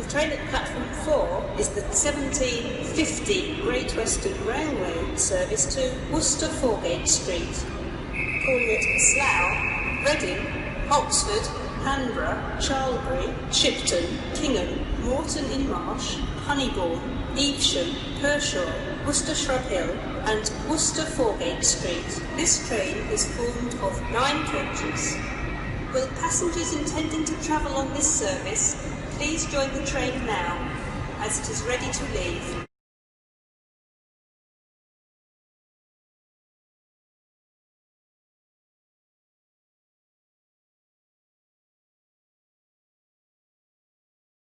train at platform 4 is the 1750 Great Western Railway service to Worcester Foregate Street, calling it Slough, Reading, Oxford, Hanborough, Charlbury, Shipton, Kingham, Moreton-in-Marsh, Honeybourne, Evesham, Pershore, Worcester Shrub Hill and Worcester Foregate Street. This train is formed of 9 coaches. Will passengers intending to travel on this service please join the train now, as it is ready to leave.